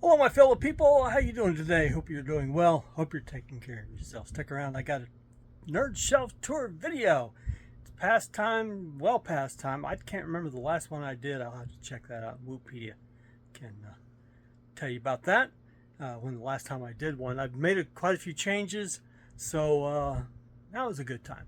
Hello, my fellow people. How you doing today? Hope you're doing well. Hope you're taking care of yourself. Stick around. I got a nerd shelf tour video. It's past time, well past time. I can't remember the last one I did. I'll have to check that out. Wootpedia can tell you about that. When the last time I did one, I've made quite a few changes, so that was a good time.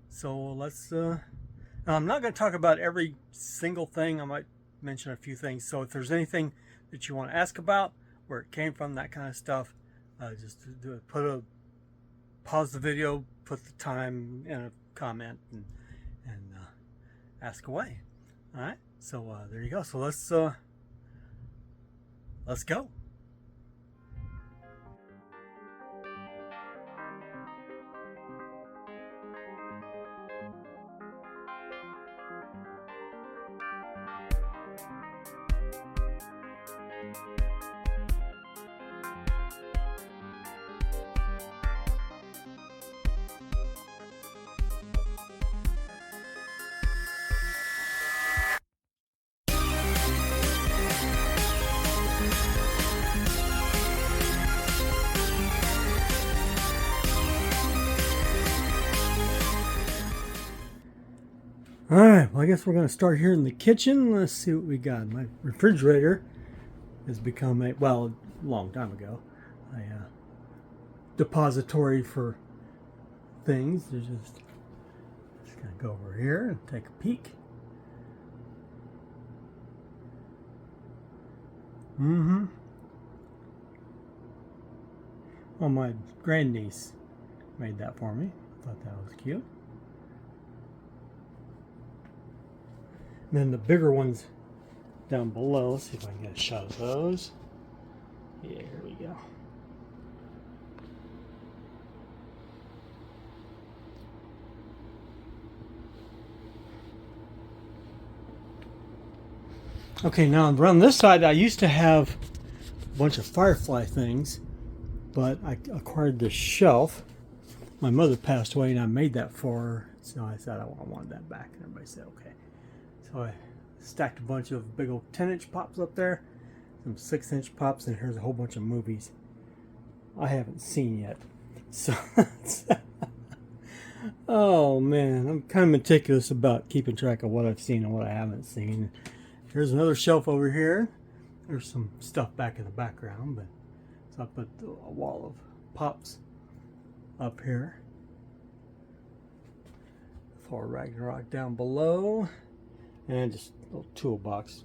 So let's. I'm not going to talk about every single thing. I might mention a few things. So if there's anything that you want to ask about, where it came from, that kind of stuff, just do it. Pause the video, put the time in a comment, and ask away. All right. So there you go. So let's go. All right, well, I guess we're going to start here in the kitchen. Let's see what we got. My refrigerator has become a long time ago, a depository for things. There's just going to go over here and take a peek. Well, my grandniece made that for me. I thought that was cute. And then the bigger ones down below. Let's see if I can get a shot of those. Yeah, here we go. Okay, now around this side, I used to have a bunch of firefly things, but I acquired this shelf. My mother passed away, and I made that for her. So I said I wanted that back, and everybody said okay. So I stacked a bunch of big old 10-inch pops up there, some 6-inch pops, and here's a whole bunch of movies I haven't seen yet. So, oh man, I'm kind of meticulous about keeping track of what I've seen and what I haven't seen. Here's another shelf over here. There's some stuff back in the background, but so I put a wall of pops up here. Thor Ragnarok down below. And just a little toolbox.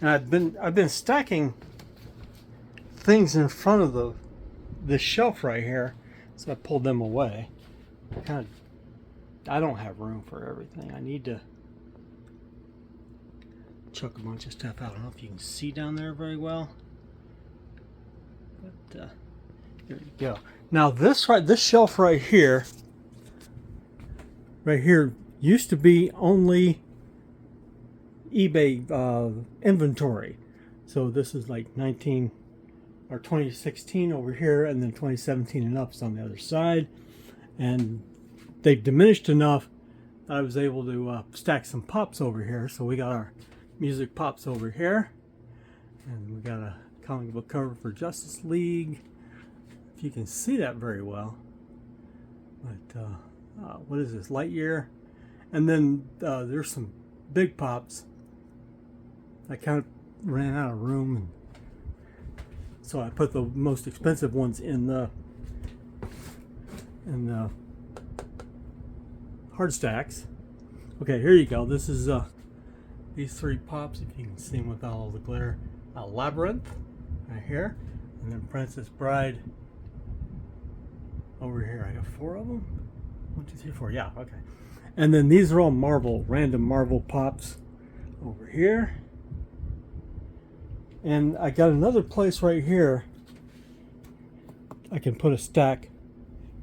And I've been stacking things in front of this shelf right here, so I pulled them away. I don't have room for everything. I need to chuck a bunch of stuff out. I don't know if you can see down there very well, but there you go. Now this shelf right here used to be only eBay inventory. So this is like 2016 over here, and then 2017 and up's on the other side. And they've diminished enough that I was able to stack some pops over here. So we got our music pops over here, and we got a comic book cover for Justice League. If you can see that very well. But what is this? Lightyear. And then there's some big pops. I kind of ran out of room, and so I put the most expensive ones in the hard stacks. Okay, here you go. This is these 3 pops, if you can see them without all the glitter. Labyrinth right here, and then Princess Bride over here. I got 4 of them. 1, 2, 3, 4. Yeah, okay. And then these are all random Marvel pops over here. And I got another place right here. I can put a stack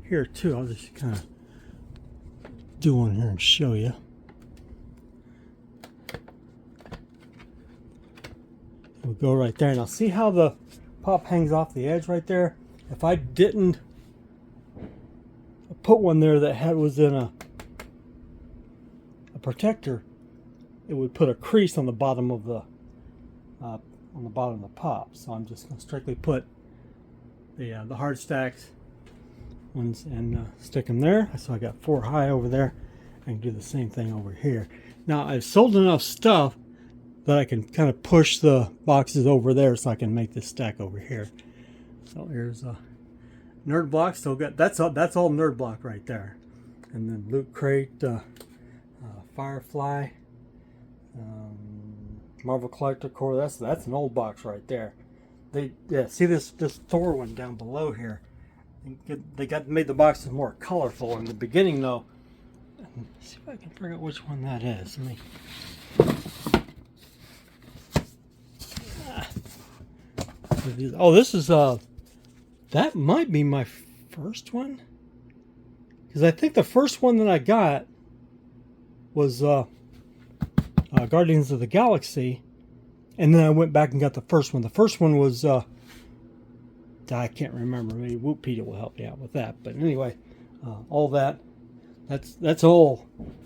here too. I'll just kind of do one here and show you. We'll go right there. Now see how the pop hangs off the edge right there? If I didn't put one there that was in a protector, it would put a crease on the bottom of the on the bottom of the pop. So I'm just going to strictly put the hard stacks ones and stick them there. So I got 4 high over there. I can do the same thing over here. Now I've sold enough stuff that I can kind of push the boxes over there so I can make this stack over here. So here's a nerd block. Still got that's all nerd block right there. And then loot crate, Firefly, Marvel Collector Core. That's an old box right there. See this Thor one down below here. They made the boxes more colorful in the beginning though. Let's see if I can figure out which one that is. Let me. Oh, this is that might be my first one, because I think the first one that I got was Guardians of the Galaxy, and then I went back and got the first one. The first one was I can't remember. Maybe Woot will help me out with that. But anyway, all that's all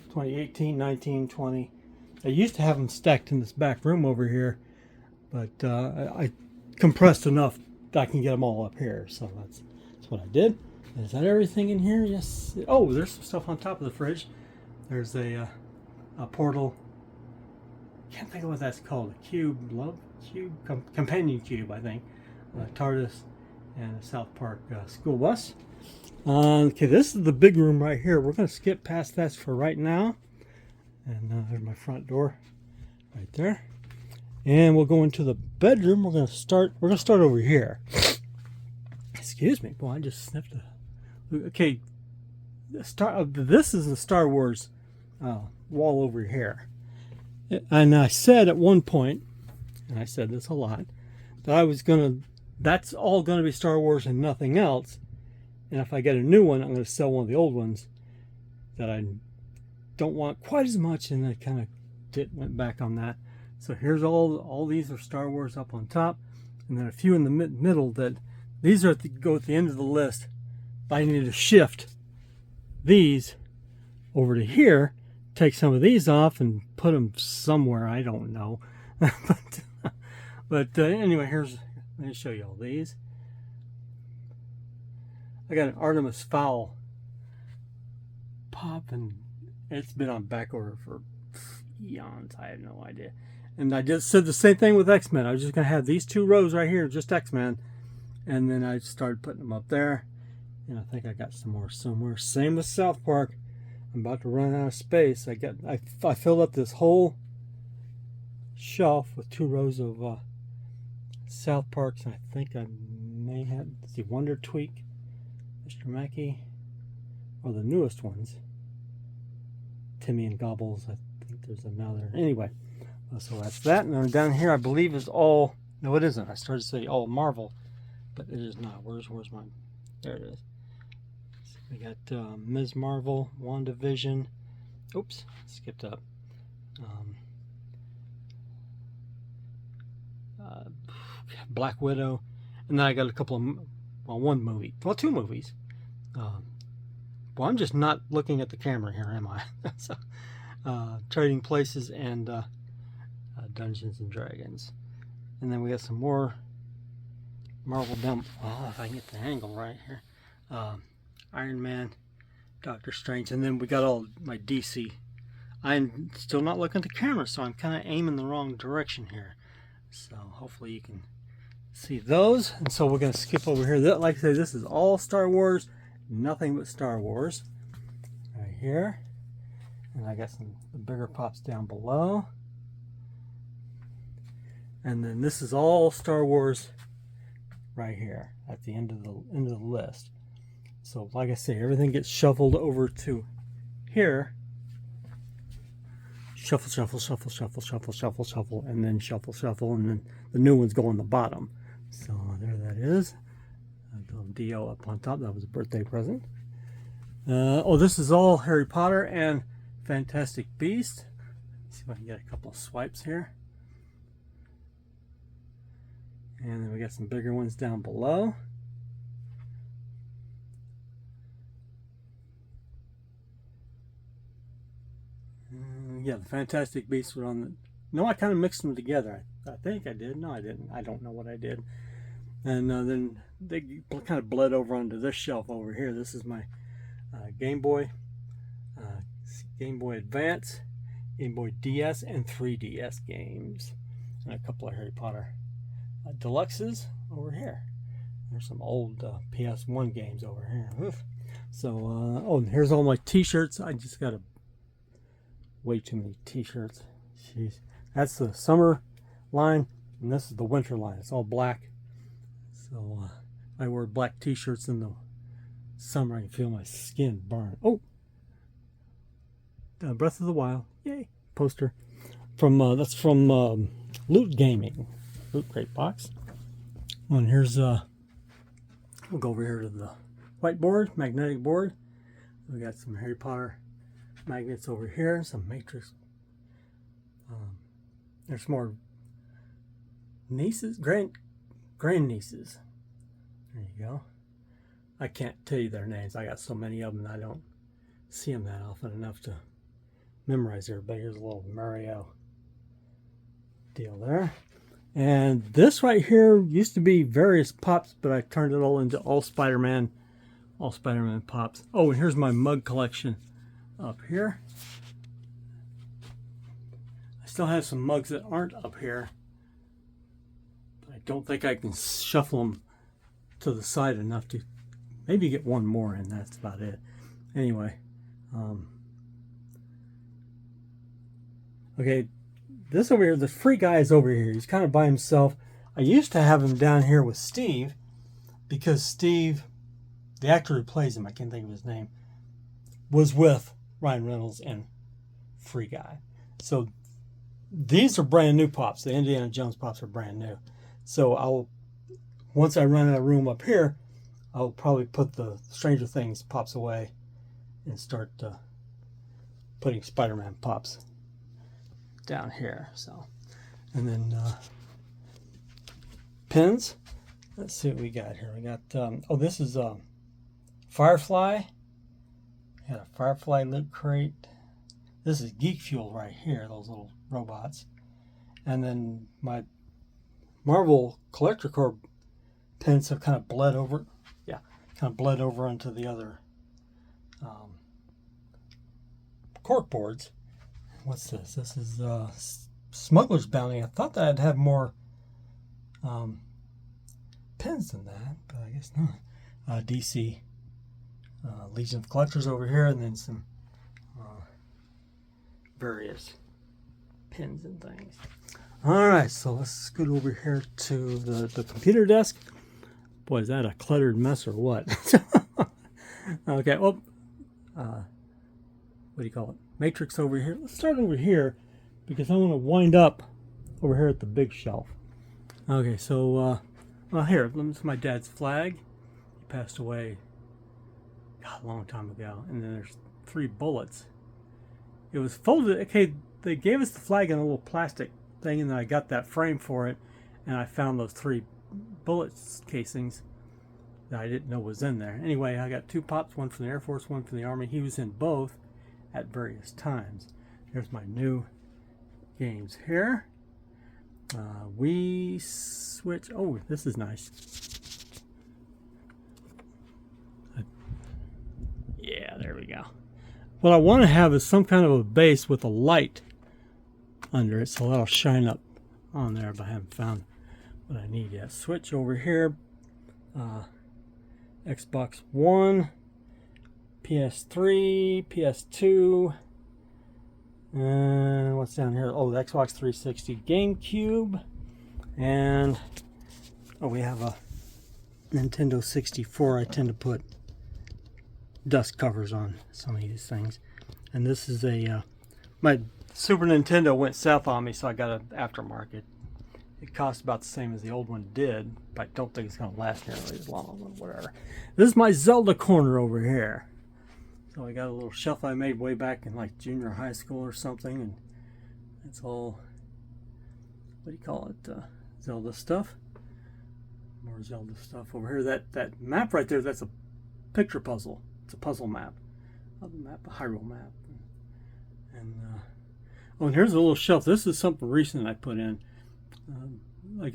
2018, 19, 20. I used to have them stacked in this back room over here, but I compressed enough that I can get them all up here. So that's what I did. Is that everything in here? Yes. Oh, there's some stuff on top of the fridge. There's a portal. Can't think of what that's called. A companion cube, I think. TARDIS and a South Park school bus. Okay, this is the big room right here. We're going to skip past that for right now. And there's my front door right there. And we'll go into the bedroom. We're gonna start over here. Excuse me, boy, I just sniffed a. Okay, this is the Star Wars wall over here. And I said at one point, and I said this a lot, that that's all gonna be Star Wars and nothing else. And if I get a new one, I'm gonna sell one of the old ones that I don't want quite as much, and I kind of went back on that. So here's all these are Star Wars up on top, and then a few in the middle that these are go at the end of the list. I need to shift these over to here, take some of these off and put them somewhere, I don't know. but anyway, let me show you all these. I got an Artemis Fowl pop, and it's been on back order for eons. I have no idea. And I just said the same thing with X-Men. I was just going to have these 2 rows right here, just X-Men. And then I started putting them up there. And I think I got some more somewhere. Same with South Park. I'm about to run out of space. I filled up this whole shelf with 2 rows of South Parks. And I think I may have, Wonder Tweak, Mr. Mackey, or the newest ones. Timmy and Gobbles. I think there's another. Anyway. So that's that, and then down here I believe is all, no it isn't, I started to say all Marvel, but it is not. Where's mine? There it is. So we got Ms. Marvel, WandaVision, oops, skipped up, Black Widow, and then I got a couple of, one movie, 2 movies. Well, I'm just not looking at the camera here, am I? So, Trading Places and Dungeons and Dragons. And then we got some more Marvel down. Oh, if I can get the angle right here. Iron Man, Doctor Strange, and then we got all my DC. I'm still not looking at the camera, so I'm kind of aiming the wrong direction here. So hopefully you can see those. And so we're going to skip over here. Like I say, this is all Star Wars, nothing but Star Wars. Right here. And I got some bigger pops down below. And then this is all Star Wars right here at the end of the list. So like I say, everything gets shuffled over to here. Shuffle, shuffle, shuffle, shuffle, shuffle, shuffle, shuffle, and then shuffle, shuffle, and then the new ones go on the bottom. So there that is. A little D.O. up on top. That was a birthday present. Oh, this is all Harry Potter and Fantastic Beasts. Let's see if I can get a couple of swipes here. And then we got some bigger ones down below. Yeah, the Fantastic Beasts were on the... No, I kind of mixed them together. I think I did. No, I didn't. I don't know what I did. And then they kind of bled over onto this shelf over here. This is my Game Boy, Game Boy Advance, Game Boy DS, and 3DS games. And a couple of Harry Potter deluxes over here. There's some old PS1 games over here. Oof. So, oh, and here's all my t-shirts. I just got way too many t-shirts. Jeez. That's the summer line, and this is the winter line. It's all black. So, I wear black t-shirts in the summer. I can feel my skin burn. Oh! Breath of the Wild. Yay! Poster. That's from Loot Gaming. Loot Crate box. And here's, we'll go over here to the whiteboard, magnetic board. We got some Harry Potter magnets over here, some Matrix. There's more nieces, grand nieces. There you go. I can't tell you their names. I got so many of them and I don't see them that often enough to memorize everybody. Here's a little Mario deal there. And this right here used to be various pops, but I turned it all into all Spider-Man pops. Oh, and here's my mug collection up here. I still have some mugs that aren't up here. But I don't think I can shuffle them to the side enough to maybe get one more in. That's about it. Anyway. Okay. This over here, the free guy is over here. He's kind of by himself. I used to have him down here with Steve because Steve, the actor who plays him, I can't think of his name, was with Ryan Reynolds and Free Guy. So these are brand new pops. The Indiana Jones pops are brand new. So once I run out of room up here, I'll probably put the Stranger Things pops away and start putting Spider-Man pops down here. So, and then pins. Let's see what we got here. We got oh, this is Firefly. Got a Firefly Loot Crate. This is Geek Fuel right here, those little robots. And then my Marvel Collector Corps pins have kind of bled over. Yeah, kind of bled over into the other cork boards. What's this? This is Smuggler's Bounty. I thought that I'd have more pins than that, but I guess not. DC Legion of Collectors over here, and then some various pins and things. Alright, so let's scoot over here to the computer desk. Boy, is that a cluttered mess or what? Okay, well, what do you call it? Matrix over here. Let's start over here because I want to wind up over here at the big shelf. Okay, so well, here, this is my dad's flag. He passed away a long time ago. And then there's 3 bullets. It was folded. Okay, they gave us the flag in a little plastic thing, and then I got that frame for it, and I found those 3 bullet casings that I didn't know was in there. Anyway, I got 2 pops, one from the Air Force, one from the Army. He was in both at various times. Here's my new games here. We switch. Oh, this is nice. Yeah, there we go. What I want to have is some kind of a base with a light under it, so that'll shine up on there, but I haven't found what I need yet. Switch over here. Xbox One, PS3, PS2, and what's down here? Oh, the Xbox 360, GameCube, and oh, we have a Nintendo 64. I tend to put dust covers on some of these things. And this is a my Super Nintendo went south on me, so I got an aftermarket. It cost about the same as the old one did, but I don't think it's going to last nearly as long, or whatever. This is my Zelda corner over here. So I got a little shelf I made way back in like junior high school or something, and it's all, what do you call it, Zelda stuff. More Zelda stuff over here. That map right there, that's a picture puzzle. It's a puzzle map. Of the map, a Hyrule map. And oh, and here's a little shelf. This is something recent I put in. I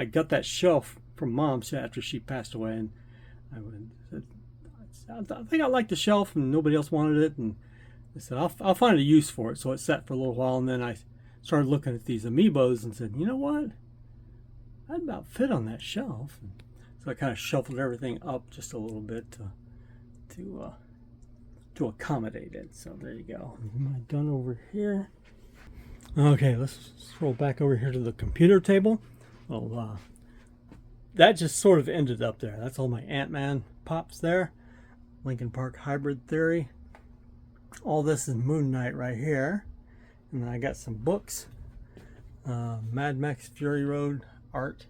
got that shelf from Mom after she passed away, and said, I think I like the shelf, and nobody else wanted it, and I said I'll find a use for it. So it sat for a little while, and then I started looking at these amiibos and said, you know what, I'd about fit on that shelf. And so I kind of shuffled everything up just a little bit to accommodate it. So there you go. Am I done over here? Okay, let's scroll back over here to the computer table. Well, that just sort of ended up there. That's all my Ant-Man pops there. Linkin Park Hybrid Theory. All this is Moon Knight right here. And then I got some books. Mad Max Fury Road art.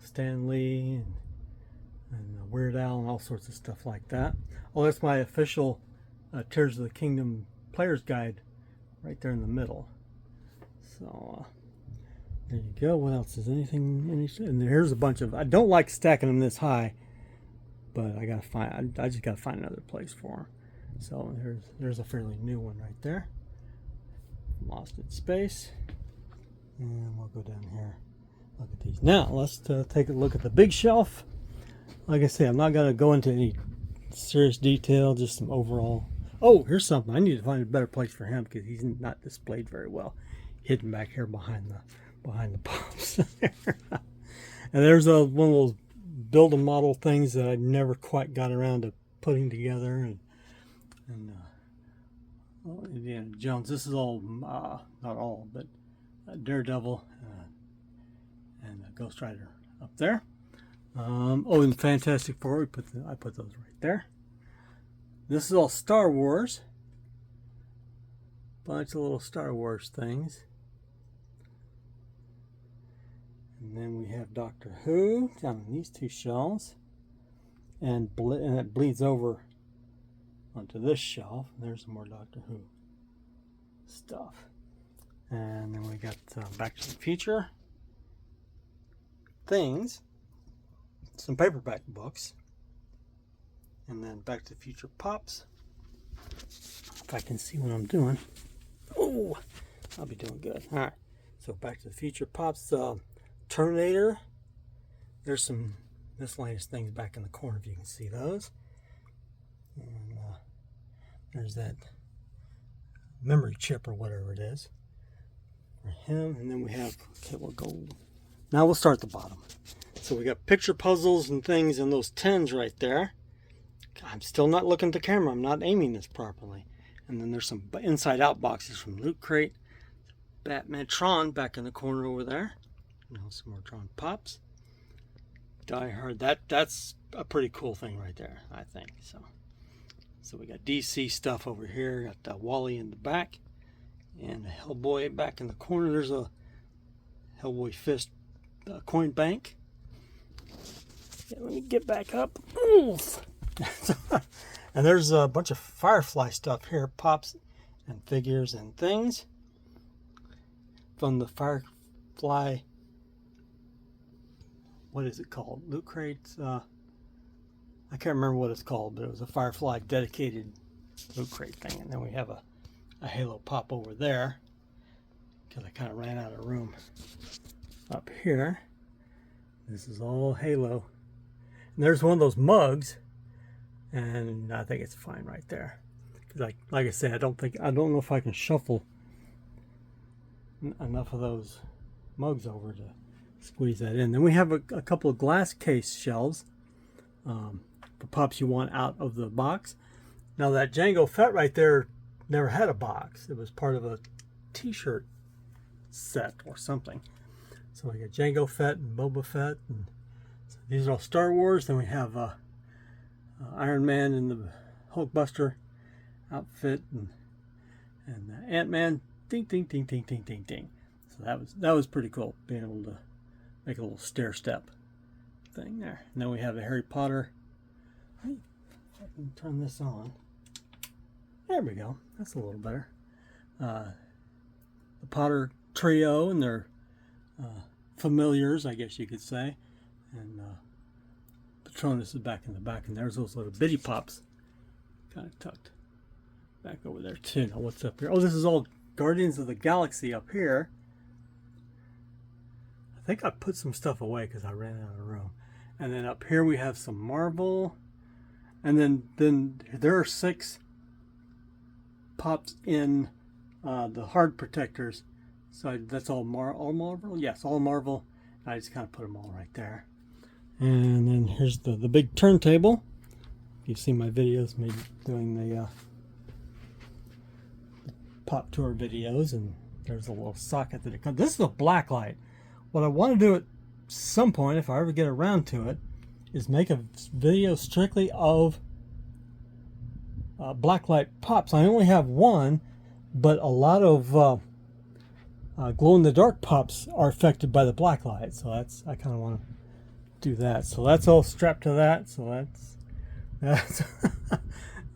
Stan Lee and Weird Al and all sorts of stuff like that. Oh, that's my official Tears of the Kingdom Player's Guide right there in the middle. So there you go. What else is anything? And here's a bunch of. I don't like stacking them this high, but I gotta find. I just gotta find another place for them. So there's a fairly new one right there. Lost in Space, and we'll go down here. Look at these. Now let's take a look at the big shelf. Like I say, I'm not gonna go into any serious detail. Just some overall. Oh, here's something. I need to find a better place for him because he's not displayed very well. Hidden back here behind the pops. And there's one of those build a model things that I never quite got around to putting together. And Indiana Jones. This is all not all, but Daredevil and Ghost Rider up there. Oh, and Fantastic Four. I put those right there. This is all Star Wars. Bunch of little Star Wars things. And then we have Doctor Who down on these two shelves. And it bleeds over onto this shelf. There's some more Doctor Who stuff. And then we got Back to the Future things. Some paperback books. And then Back to the Future pops. If I can see what I'm doing. Oh, I'll be doing good. Alright, so Back to the Future pops. Terminator. There's some miscellaneous things back in the corner if you can see those. And there's that memory chip or whatever it is for him. And then we have, okay, we'll go. Now we'll start at the bottom. So we got picture puzzles and things in those tins right there. I'm still not looking at the camera. I'm not aiming this properly. And then there's some inside out boxes from Loot Crate. Batman Tron back in the corner over there. Now some more Tron pops. Die Hard. That's a pretty cool thing right there, I think. So we got DC stuff over here. Got Wally in the back. And Hellboy back in the corner. There's a Hellboy fist coin bank. Yeah, let me get back up. Oof. And there's a bunch of Firefly stuff here, pops and figures and things from the Firefly. What is it called? Loot Crates. I can't remember what it's called, but it was a Firefly dedicated Loot Crate thing. And then we have a Halo pop over there because I kind of ran out of room up here. This is all Halo. And there's one of those mugs. And I think it's fine right there. Because like I said, I don't know if I can shuffle enough of those mugs over to squeeze that in. Then we have a couple of glass case shelves for pops you want out of the box. Now that Jango Fett right there never had a box. It was part of a t-shirt set or something. So we got Jango Fett and Boba Fett. And so these are all Star Wars. Then we have Iron Man in the Hulkbuster outfit and Ant-Man. Ding, ding, ding, ding, ding, ding, ding. So that was pretty cool, being able to make a little stair step thing there. And then we have a Harry Potter. If I can turn this on. There we go. That's a little better. The Potter trio and their familiars, I guess you could say. And Patronus is back in the back, and there's those little bitty pops kind of tucked back over there too. Now what's up here? Oh, this is all Guardians of the Galaxy up here. think I put some stuff away because I ran out of room. And then up here we have some Marvel. And then there are 6 pops in the hard protectors. So that's all Marvel? Yes, all Marvel. I just kind of put them all right there. And then here's the big turntable. You've seen my videos, maybe doing the pop tour videos, and there's a little socket that it comes. This is a black light. What I want to do at some point, if I ever get around to it, is make a video strictly of blacklight pops. I only have one, but a lot of glow-in-the-dark pops are affected by the blacklight, so I kind of want to do that. So that's all strapped to that. So that's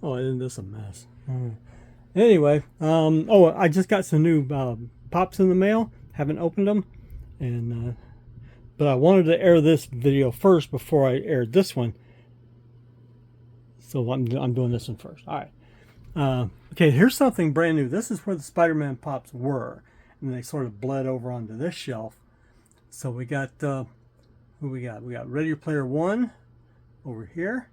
oh, isn't this a mess? Anyway, oh, I just got some new pops in the mail. Haven't opened them, and but I wanted to air this video first before I aired this one. So I'm doing this one first. All right. Okay, here's something brand new. This is where the Spider-Man pops were, and they sort of bled over onto this shelf. So we got who we got? We got Ready Player One over here,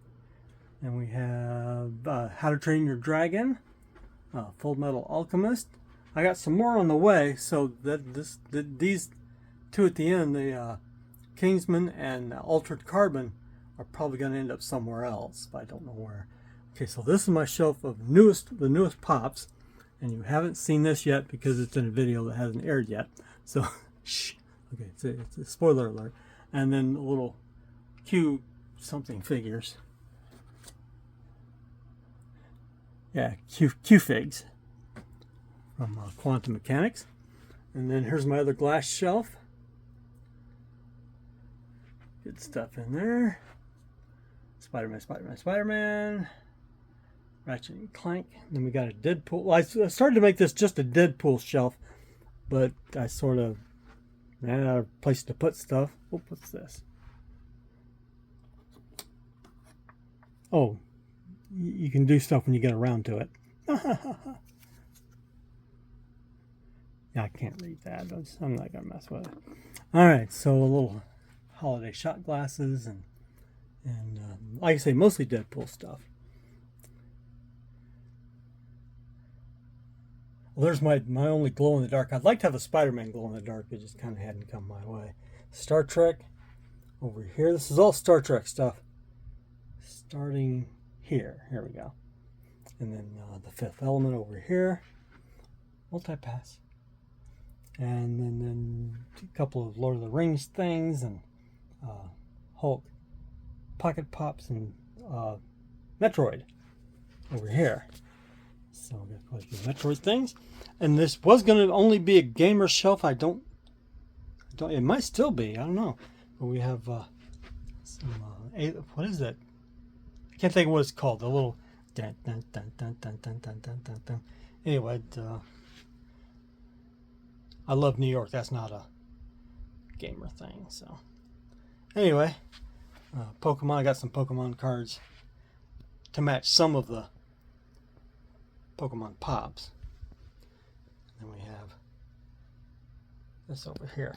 and we have How to Train Your Dragon, Full Metal Alchemist. I got some more on the way, so these two at the end, the Kingsman and Altered Carbon, are probably going to end up somewhere else, but I don't know where. Okay, so this is my shelf of the newest pops, and you haven't seen this yet because it's in a video that hasn't aired yet. So, shh. Okay, it's a spoiler alert. And then a little Q something figures. Yeah, Q figs from Quantum Mechanics. And then here's my other glass shelf. Good stuff in there. Spider-Man. Ratchet and Clank. Then we got a Deadpool. Well, I started to make this just a Deadpool shelf, but I sort of ran out of place to put stuff. Oh, what's this? Oh, you can do stuff when you get around to it. Yeah, I can't read that. I'm not going to mess with it. All right, so a little holiday shot glasses and like I say, mostly Deadpool stuff. Well, there's my only glow in the dark. I'd like to have a Spider-Man glow in the dark. It just kind of hadn't come my way. Star Trek over here. This is all Star Trek stuff. Starting here. Here we go. And then the Fifth Element over here. Multipass. And then a couple of Lord of the Rings things and Hulk Pocket Pops and Metroid over here. So we've got quite a few Metroid things. And this was going to only be a gamer shelf. I don't, it might still be. I don't know. But we have some, what is that? I can't think of what it's called. The little, dun, dun, dun, dun, dun, dun, dun, dun, dun, dun. Anyway, I love New York. That's not a gamer thing. So anyway, Pokemon. I got some Pokemon cards to match some of the Pokemon pops. And then we have this over here.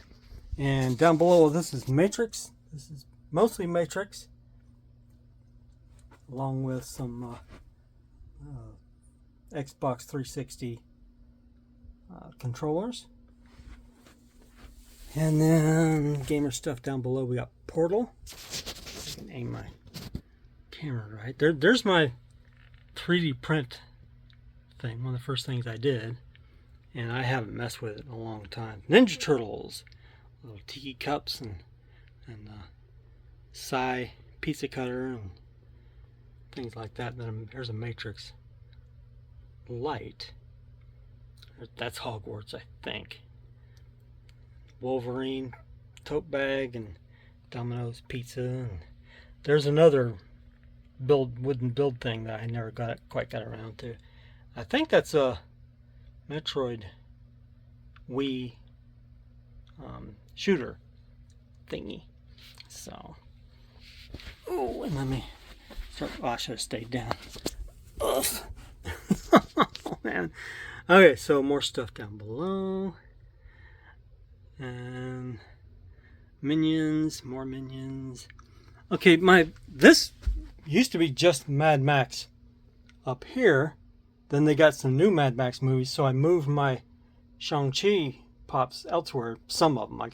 And down below, this is Matrix. This is mostly Matrix, along with some Xbox 360 controllers. And then gamer stuff down below. We got Portal. If I can aim my camera right. There's my 3D print thing. One of the first things I did. And I haven't messed with it in a long time. Ninja Turtles. Little tiki cups and Psy pizza cutter and things like that. Then there's a Matrix light. That's Hogwarts, I think. Wolverine tote bag and Domino's pizza, and there's another wooden build thing that I never quite got around to. I think that's a Metroid Wii shooter thingy. So, oh, and let me start. Oh, I should have stayed down. Ugh. Oh man. Okay, so more stuff down below. And Minions, more Minions. Okay, this used to be just Mad Max up here. Then they got some new Mad Max movies, so I moved my Shang-Chi pops elsewhere. Some of them. I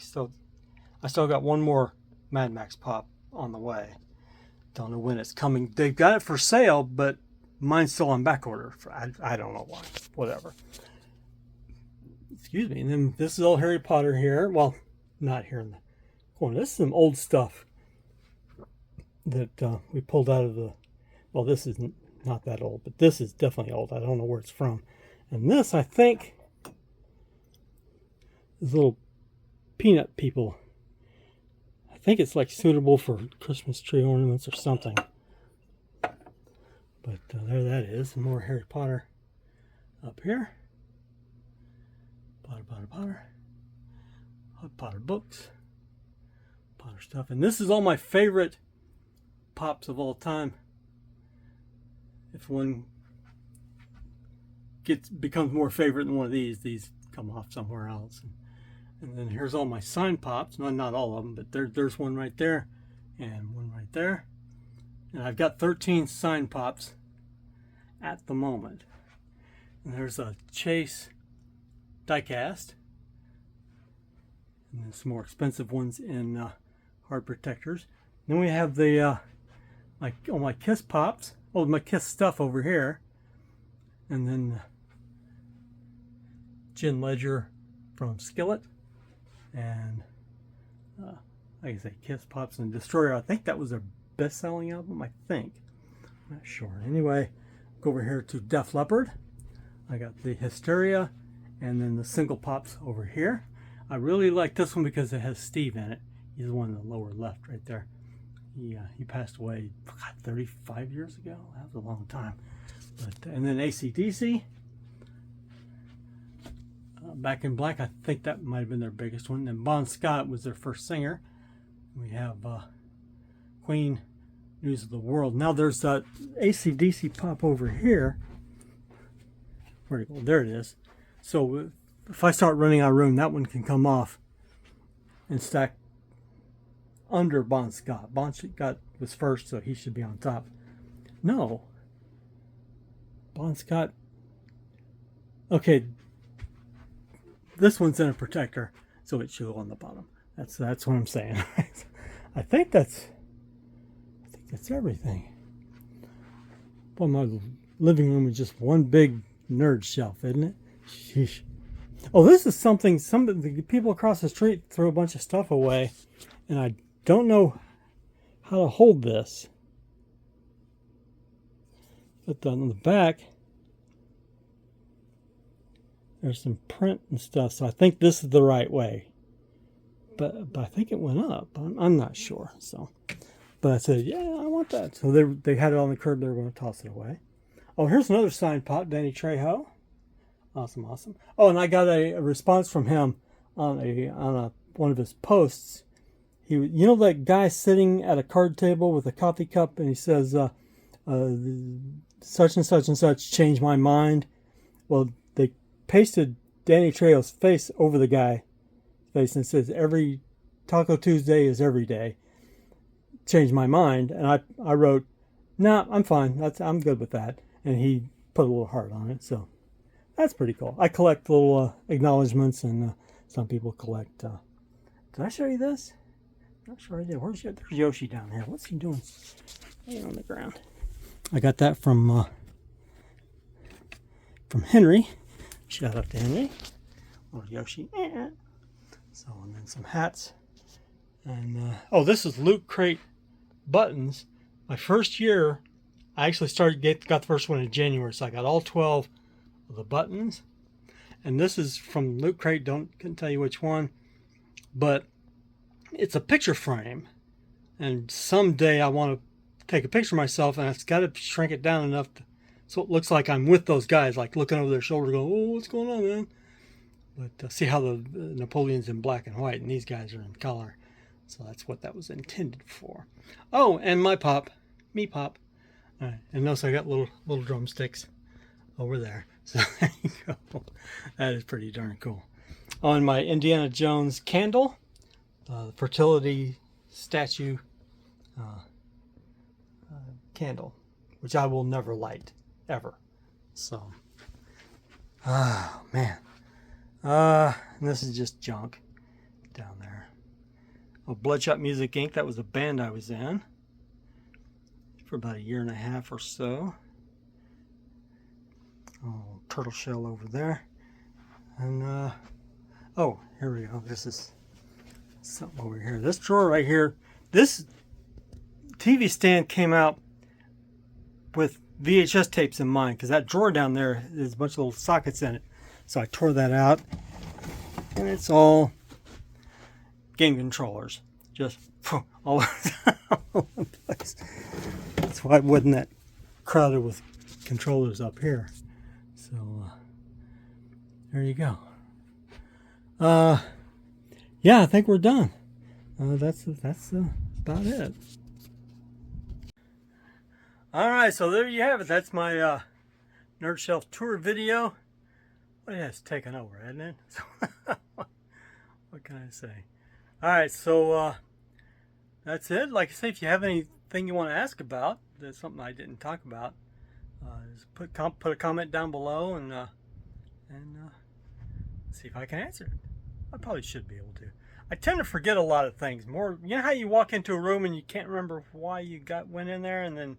still got one more Mad Max pop on the way. Don't know when it's coming. They've got it for sale, but mine's still on back order. I don't know why. Whatever. Excuse me. And then this is all Harry Potter here. Well, not here in the corner. This is some old stuff that we pulled out of the... Well, this is not that old, but this is definitely old. I don't know where it's from. And this, I think, is little peanut people. I think it's like suitable for Christmas tree ornaments or something. But there that is. More Harry Potter up here. Potter books. Potter stuff. And this is all my favorite pops of all time. If one becomes more favorite than one of these come off somewhere else. And then here's all my sign pops. No, not all of them, but there's one right there and one right there. And I've got 13 sign pops at the moment. And there's a Chase diecast. And then some more expensive ones in hard protectors. Then we have the my Kiss pops. Oh, my Kiss stuff over here. And then Gin Ledger from Skillet. And like I say, Kiss Pops and Destroyer. I think that was their best-selling album, I think. I'm not sure. Anyway, go over here to Def Leppard. I got the Hysteria and then the single pops over here. I really like this one because it has Steve in it. He's the one in the lower left right there. He passed away 35 years ago. That was a long time. But and then AC/DC. Back in Black, I think that might have been their biggest one. And Bon Scott was their first singer. We have Queen, News of the World. Now there's that AC/DC pop over here. Where'd it go? There it is. So if I start running out of room, that one can come off and stack under Bon Scott. Bon Scott was first, so he should be on top. No. Bon Scott. Okay. This one's in a protector, so it should go on the bottom. That's what I'm saying. I think that's everything. Well, my living room is just one big nerd shelf, isn't it? Sheesh. Oh, this is something. Some of the people across the street throw a bunch of stuff away, and I don't know how to hold this. But on the back, there's some print and stuff, so I think this is the right way. But I think it went up. I'm not sure. So, but I said, yeah, I want that. So they had it on the curb. They were going to toss it away. Oh, here's another signed pop, Danny Trejo. Awesome. Oh, and I got a response from him on one of his posts. You know that guy sitting at a card table with a coffee cup, and he says, such and such and such changed my mind. Well, they pasted Danny Trejo's face over the guy's face, and it says, every Taco Tuesday is every day. Changed my mind. And I wrote, nah, I'm fine. I'm good with that. And he put a little heart on it. So that's pretty cool. I collect little acknowledgments, and some people collect. Did I show you this? Not sure I did. There's Yoshi down here. What's he doing? Laying on the ground. I got that from Henry. Shout out to Henry. Little Yoshi. So, and then some hats. And oh, this is Loot Crate buttons. My first year, I actually got the first one in January, so I got all 12 of the buttons. And this is from Loot Crate. Couldn't tell you which one, but it's a picture frame. And someday I want to take a picture of myself, and I've got to shrink it down enough so it looks like I'm with those guys, like looking over their shoulder, going, "Oh, what's going on, man?" But see how the Napoleon's in black and white, and these guys are in color. So that's what that was intended for. Oh, and my pop, me pop. All right, and notice I got little drumsticks over there. So there you go. That is pretty darn cool. On my Indiana Jones candle, fertility statue candle, which I will never light ever. So, oh man, and this is just junk down there. Oh, Bloodshot Music Inc. That was a band I was in for about 1.5 years or so. Oh, turtle shell over there, and oh, here we go. This is something over here. This drawer right here. This TV stand came out with VHS tapes in mind, because that drawer down there is a bunch of little sockets in it. So I tore that out, and it's all game controllers, just all over the place. That's why it wasn't that crowded with controllers up here. So there you go. Yeah, I think we're done. That's about it. All right, so there you have it. That's my Nerd Shelf tour video. Well, yeah, it's taken over, hasn't it? So, what can I say? All right, so that's it. Like I say, if you have anything you want to ask about, that's something I didn't talk about, just put a comment down below and see if I can answer it. I probably should be able to. I tend to forget a lot of things. More, you know how you walk into a room and you can't remember why you went in there, and then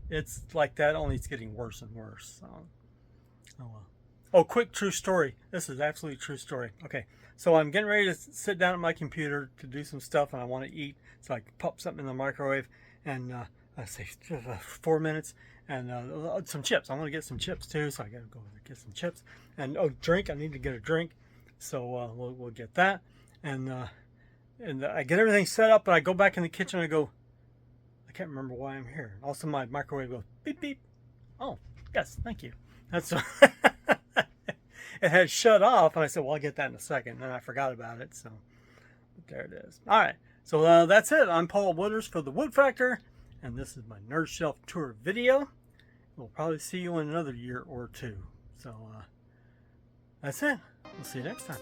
it's like that. Only it's getting worse and worse. So, oh well. Oh, quick true story. This is absolutely true story. Okay, so I'm getting ready to sit down at my computer to do some stuff, and I want to eat. So I pop something in the microwave, and I say 4 minutes, and some chips. I want to get some chips too, so I got to go get some chips. And oh, drink. I need to get a drink. So we'll get that, and I get everything set up, and I go back in the kitchen, and I go, I can't remember why I'm here. Also, my microwave goes beep beep. Oh, yes, thank you. That's it had shut off, and I said, well, I'll get that in a second, and I forgot about it. So but there it is. All right, so that's it. I'm Paul Wooters for the Woot Factor, and this is my Nerd Shelf tour video. We'll probably see you in another year or two. So that's it. We'll see you next time.